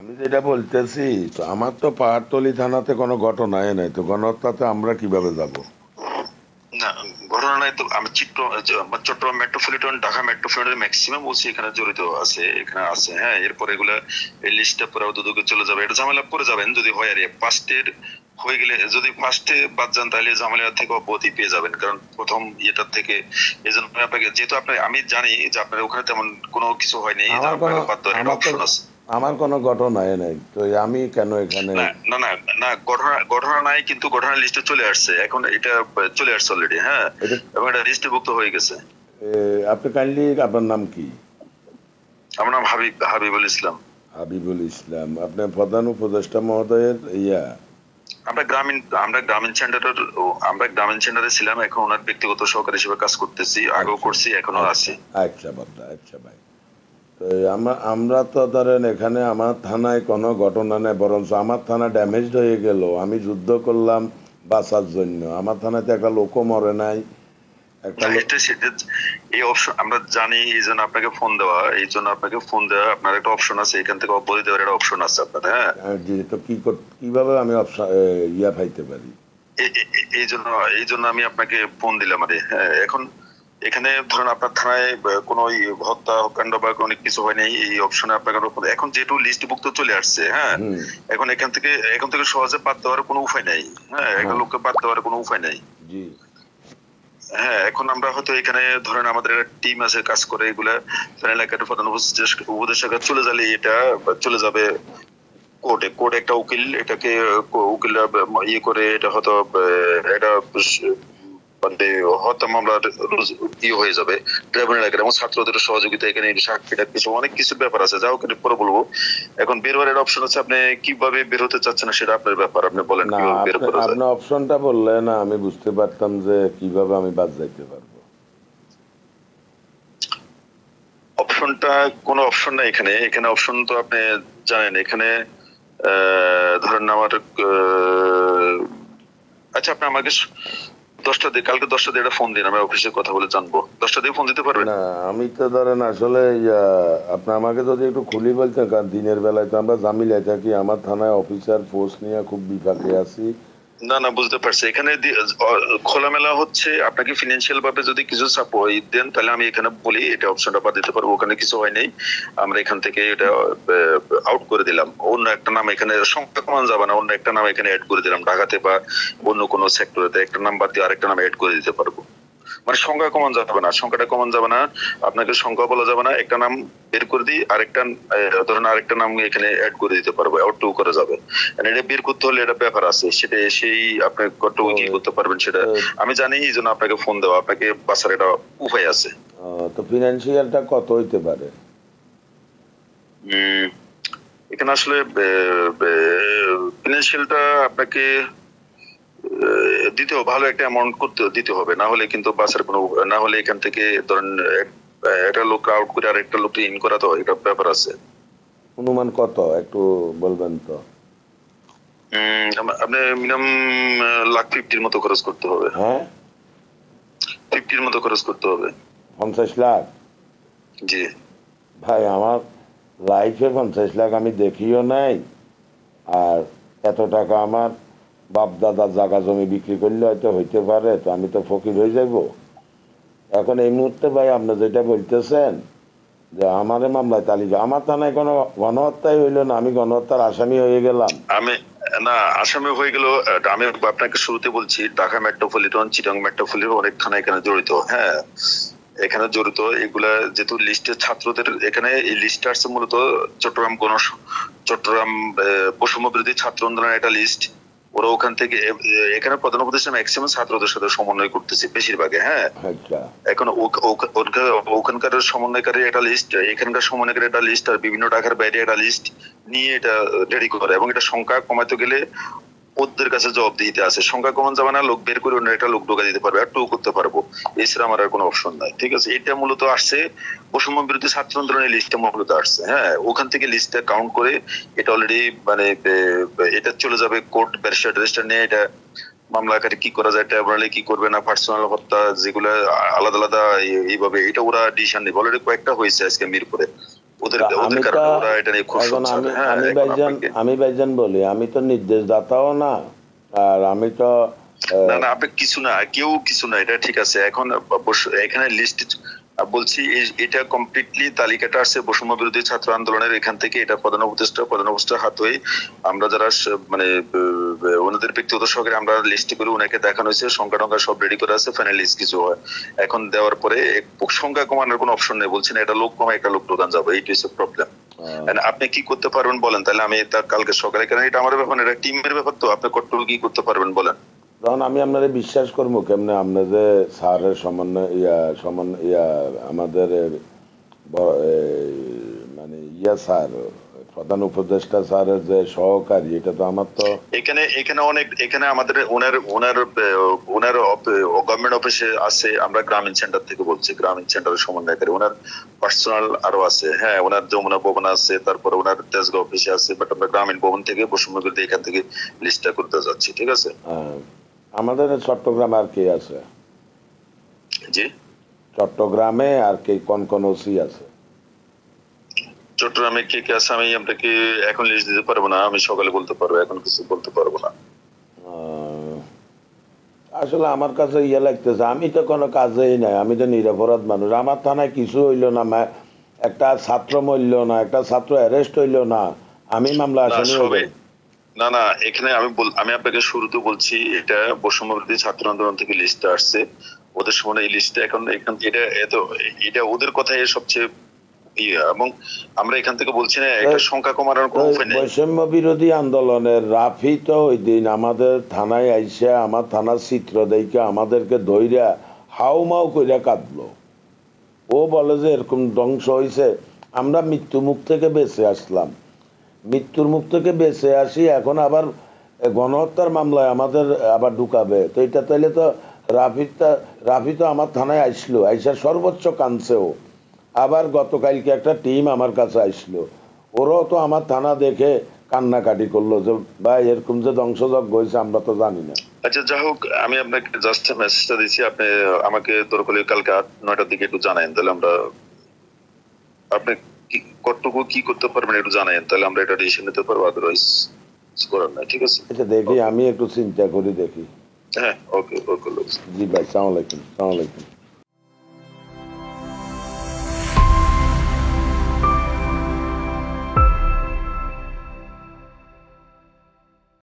আমি যেটা বলতেছি, তো আমার তো পাহাড়তলি থানাতে কোনো ঘটনাই নাই, তো গণহত্যাতে আমরা কিভাবে যাব? না, ঘটনা নাই তো। আমি Chittagong metropolitan, Dhaka metropolitan maximum OC এখানে জড়িত আছে, এখানে আছে। হ্যাঁ, এরপর এগুলা এই লিস্টটা পরে দুদকে চলে যাবে, এটা ঝামেলা পড়ে যাবেন যদি হয়। আর ফার্স্টের হয়ে গেলে, যদি ফার্স্টে বাদ যান তাহলে ঝামেলা থেকে অব্যাহতি পেয়ে যাবেন, কারণ প্রথম ইয়েটার থেকে। এই জন্য আপনাকে, যেহেতু আপনার, আমি জানি যে আপনার ওখানে তেমন কোনো কিছু হয়নি, এই আমার জন্য কোনো আপনাকে বাদ দেওয়ার একটা আমার তো অপশন আছে। আমার কোনো ঘটনাই নাই, তো আমি কেন এখানে? না না না না, ঘটনা ঘটনা নাই, কিন্তু ঘটনার লিস্টে চলে আসছে এখন, এটা চলে আসছে অলরেডি। হ্যাঁ, এটা এবং এটা লিস্টে হয়ে গেছে। এ, আপনি কাইন্ডলি, আপনার নাম কি? আমার নাম হাবিবুল ইসলাম। হাবিবুল ইসলাম, আপনার প্রধান উপদেষ্টা মহোদয়ের ইয়া? আমরা গ্রামীণ আমরা গ্রামীণ সেন্টারের আমরা গ্রামীণ সেন্টারে ছিলাম, এখন ওনার ব্যক্তিগত সহকারী হিসেবে কাজ করতেছি, আগেও আচ্ছা, করছি, এখনো আচ্ছা, আছি। আচ্ছা বাবা, আচ্ছা ভাই। তো আমরা তো ধরেন এখানে আমার থানায় কোনো ঘটনা নেই, বরঞ্চ আমার থানা ড্যামেজড হয়ে গেল। আমি যুদ্ধ করলাম বাঁচার জন্য, আমার থানাতে একটা লোকও মরে নাই। একটা না, লোক। এটা সেটা, এই অপশন আমরা জানি, এই জন্য আপনাকে ফোন দেওয়া, আপনার একটা অপশন আছে, এখান থেকে অব্যাহতি দেওয়ার একটা অপশন আছে আপনার। হ্যাঁ, জি, তো কিভাবে আমি ইয়া পাইতে পারি? এই জন্য আমি আপনাকে ফোন দিলাম। আরে হ্যাঁ, এখন এখানে ধরেন আপনার থানায় কোনো হত্যাকাণ্ড বা কোনো কিছু হয় নাই, এই অপশনে আপনাকে এখন যেহেতু লিস্টভুক্ত চলে আসছে। হ্যাঁ, হুম। এখন এখান থেকে সহজে বাদ দেওয়ার কোনো উপায় নাই। হ্যাঁ, একটা হ্যাঁ। লোককে বাদ দেওয়ার কোনো উপায় নাই। জি। হ্যাঁ, এখন আমরা হয়তো এখানে ধরেন আমাদের একটা টিম আছে কাজ করে, এগুলা এলাকার প্রধান উপদেষ্টা চলে গেলে এটা চলে যাবে কোর্টে। একটা উকিল এটাকে, উকিলরা ইয়ে করে, এটা হয়তো এটা মানে হত্যা মামলা ইয়ে হয়ে যাবে ট্রাইব্যুনাল এলাকার, এবং ছাত্রদের সহযোগিতা, এখানে সাক্ষী কিছু অনেক কিছু ব্যাপার আছে, যাও কিন্তু পরে বলবো। এখন বের হওয়ার অপশন আছে, আপনি কিভাবে বের হতে চাচ্ছেন সেটা আপনার ব্যাপার, আপনি বলেন না, কিভাবে বের আপনি করা যায়। আপনি অপশনটা বললে না, আমি বুঝতে পারতাম যে কিভাবে আমি বাদ যাইতে পারবো। অপশনটা, কোনো অপশন নাই এখানে। অপশন তো আপনি জানেন, এখানে ধরেন আমার আচ্ছা, আপনি আমাকে 10টা দিয়ে, কালকে 10টা দিয়ে একটা ফোন দিন, আমি অফিসে কথা বলে জানবো। 10টা দিয়ে ফোন দিতে পারবেন? না, আমি তো ধরেন আসলে আপনি আমাকে যদি একটু খুলি বলতেন, কারণ দিনের বেলায় তো আমরা জামিলায় থাকি, আমার থানায় অফিসার পোস্ট নিয়ে খুব বিপাকে আছি। না না, বুঝতে পারছি। এখানে খোলামেলা হচ্ছে, আপনাকে ফিনান্সিয়াল ভাবে যদি কিছু সাপোর্ট দেন তাহলে আমি এখানে বলি এটা অপশনটা বাদ দিতে পারবো। ওখানে কিছু হয় নাই, আমরা এখান থেকে এটা আউট করে দিলাম। অন্য একটা নাম, এখানে সংখ্যা কমান যাবে না, অন্য একটা নাম এখানে অ্যাড করে দিলাম, ঢাকাতে বা অন্য কোনো সেক্টরেতে একটা নাম বাদ দিয়ে আরেকটা নাম অ্যাড করে দিতে পারবো। মানে সংখ্যা কমান যাবে না, সংখ্যাটা কমান যাবে না, আপনাকে সংখ্যা বলা যাবে না, একটা নাম বের করে দিই, আরেকটা ধরেন আরেকটা নাম এখানে অ্যাড করে দিতে পারবো, আউট করা যাবে। এটা বের করতে হলে এটা ব্যাপার আছে, সেটা সেই আপনি কতটুকু তো কি করতে পারবেন সেটা তো আমি জানি, এই জন্য আপনাকে ফোন দেওয়া, আপনাকে বাঁচার একটা উপায় আছে। তো ফিনান্সিয়ালটা কত হইতে পারে? উম এখানে আসলে ফিনান্সিয়ালটা আপনাকে দিতে হবে, ভালো একটা অ্যামাউন্ট দিতে হবে, না হলে কিন্তু বাসের কোনো, না হলে এখান থেকে ধরেন একটা লোক আউট করে আর একটা লোক ইন করা, তো এটা ব্যাপার আছে। অনুমান কত একটু বলবেন তো? আপনি মিনিমাম লাখ 50-র মতো খরচ করতে হবে। হ্যাঁ। 50-র মতো খরচ করতে হবে। 50 লাখ? জি। ভাই, আমার লাইফে 50 লাখ আমি দেখিও নাই। আর এত টাকা আমার বাপ দাদার জায়গা জমি বিক্রি করলে হয়তো হইতে পারে, তো আমি তো ফকির হয়ে যাব। এখন এই মুহূর্তে ভাই আপনি যেটা বলতেছেন যে আমারে মামলায় তালিকা, আমার থানায় কোনো গণহত্যাই হইলো না, আমি গণহত্যার আসামি হয়ে গেলাম। আমি, না, আসামে হয়ে গেল। আমি আপনাকে শুরুতে বলছি, ঢাকা মেট্রোপলিটন, চিটাং মেট্রোপলিটন অনেক থানা এখানে জড়িত। হ্যাঁ, এখানে জড়িত এগুলা, যেহেতু লিস্টে ছাত্রদের, এখানে এই লিস্ট আসছে মূলত চট্টগ্রাম বৈষম্য বিরোধী ছাত্র আন্দোলনের একটা লিস্ট। ওরা ওখান থেকে এখানে প্রধান উপদেষ্টা ম্যাক্সিমাম ছাত্রদের সাথে সমন্বয় করতেছে বেশিরভাগে। হ্যাঁ, আচ্ছা। এখন ওখানকার সমন্বয়কারী একটা লিস্ট, এখানকার সমন্বয়কারী একটা লিস্ট, আর বিভিন্ন ঢাকার বাইরে একটা লিস্ট নিয়ে এটা রেডি করে, এবং এটা সংখ্যা কমাতে গেলে ওদের কাছে জবাবদিহিতে আছে। সংখ্যা কমান যাবে না, লোক বের করে অন্য একটা লোক ঢোকা দিতে পারবে, আর টু করতে পারবো, এছাড়া আমার আর কোনো অপশন নাই। ঠিক আছে, এটা মূলত আসছে বৈষম্য বিরোধী ছাত্র আন্দোলনের লিস্টে মূলত আসছে। হ্যাঁ, ওখান থেকে লিস্টটা কাউন্ট করে এটা অলরেডি মানে এটা চলে যাবে কোর্ট, ব্যারিস্টার টেরিস্টার নিয়ে এটা মামলা আকারে কি করা যায়, ট্রাইব্যুনালে কি করবে, না পার্সোনাল হত্যা যেগুলো আলাদা আলাদা এইভাবে, এটা ওরা ডিসিশন নেবে। অলরেডি কয়েকটা হয়েছে আজকে মিরপুরে, ওদের তো ওদের আমি তো কারণে ওরা এটা নিয়ে খুব এখন সোচ্চার। হ্যাঁ, আমি এখন ভাইজান আপনাকে বলি, আমি তো নির্দেশদাতাও না, আর আমি তো না না আপনি কিছু না, কেউ কিছু না, এটা ঠিক আছে। এখন এখানে লিস্ট বলছি এটা কমপ্লিটলি তালিকাটা আছে বৈষম্য বিরোধী ছাত্র আন্দোলনের এখান থেকে, এটা প্রধান উপদেষ্টার হাত হয়ে আমরা যারা মানে ওনাদের ব্যক্তিগত সহকারে আমরা লিস্ট করে ওনাকে দেখানো হয়েছে, সংখ্যা টঙ্কা সব রেডি করে আছে, ফাইনাল লিস্ট কিছু হয় এখন দেওয়ার পরে সংখ্যা কমানোর কোনো অপশন নেই, বলছেন এটা লোক কমা একটা লোক দোকান যাবে, এইটা হচ্ছে প্রবলেম। আপনি কি করতে পারবেন বলেন, তাহলে আমি তা কালকে সকালে, কারণ এটা আমার ব্যাপার, এটা টিমের ব্যাপার, তো আপনি কতটুকু কি করতে পারবেন বলেন। তখন আমি আপনারে বিশ্বাস করবো কেমনে, আপনি যে স্যারের সমন্বয় আমাদের মানে স্যার প্রধান উপদেষ্টা স্যারের যে সহকারী, এটা তো আমার তো এখানে আমাদের ওনার গভর্নমেন্ট অফিসে আছে, আমরা গ্রামীণ সেন্টার থেকে বলছি, গ্রামীণ সেন্টারের সমন্বয়কারী ওনার পার্সোনাল আরো আছে। হ্যাঁ, ওনার যমুনা ভবন আছে, তারপরে ওনার তেজগাঁও অফিসে আছে, বাট আমরা গ্রামীণ ভবন থেকে বৈষম্য বিরোধী এখান থেকে লিস্টটা করতে যাচ্ছি, ঠিক আছে। আমাদের চট্টগ্রামে আর কে আছে? জি, চট্টগ্রামে আর কে কোন ওসি আছে? চট্টগ্রামে কে কে আছে আমি আপনাকে এখন লিস্ট দিতে পারবো না, আমি সকালে বলতে পারবো, এখন কিছু বলতে পারবো না। আসলে আমার কাছে লাগতেছে, আমি তো কোনো কাজেই নাই, আমি তো নিরপরাধ মানুষ, আমার থানায় কিছু হইলো না, একটা ছাত্র মরল না, একটা ছাত্র অ্যারেস্ট হইলো না, আমি মামলা আসামি হইব না না। এখানে আমি আপনাকে শুরুতে বলছি, এটা বৈষম্য বিরোধী ছাত্র আন্দোলন থেকে লিস্টে আসছে, ওদের সময় এই লিস্টে এখন এটা ওদের কথাই সবচেয়ে এবং আমরা এখান থেকে বলছি না একটা সংখ্যা কমানোর কোনো উপায় নেই। বৈষম্য বিরোধী আন্দোলনের রাফি তো ওই দিন আমাদের থানায় আইসে আমার থানার চিত্র দেখে আমাদেরকে ধইরা হাউমাউ কইরা কাঁদলো। ও বলে যে এরকম ধ্বংস হয়েছে, আমরা মৃত্যু মুখ থেকে বেঁচে আসলাম, মৃত্যুর মুখ থেকে বেঁচে আসি, এখন আবার গণহত্যার মামলায় আমাদের আবার ঢুকাবে। তো এটা তাইলে তো রাফি তো আমার থানায় আইসলো, আইসা সর্বোচ্চ কাঁদছেও। আবার গতকালকে একটা টিম আমার কাছে আসলো, ওরাও তো আমার থানা দেখে কান্নাকাটি করলো যে ভাই এরকম যে ধ্বংসযজ্ঞ হয়েছে আমরা তো জানি না। আচ্ছা, যা হোক, আমি আপনাকে জাস্ট মেসেজটা দিচ্ছি, আপনি আমাকে দরকার কালকে 8-9টার দিকে একটু জানাইন, তাহলে আমরা আপনি কতটুকু কি করতে পারবেন একটু জানাইন, তাহলে আমরা এটা ডিসিশন নিতে পারবো, আদারওয়াইজ করার নাই, ঠিক আছে। আচ্ছা দেখি, আমি একটু চিন্তা করি দেখি। হ্যাঁ, ওকে ওকে। জি ভাই, সালাম আলাইকুম।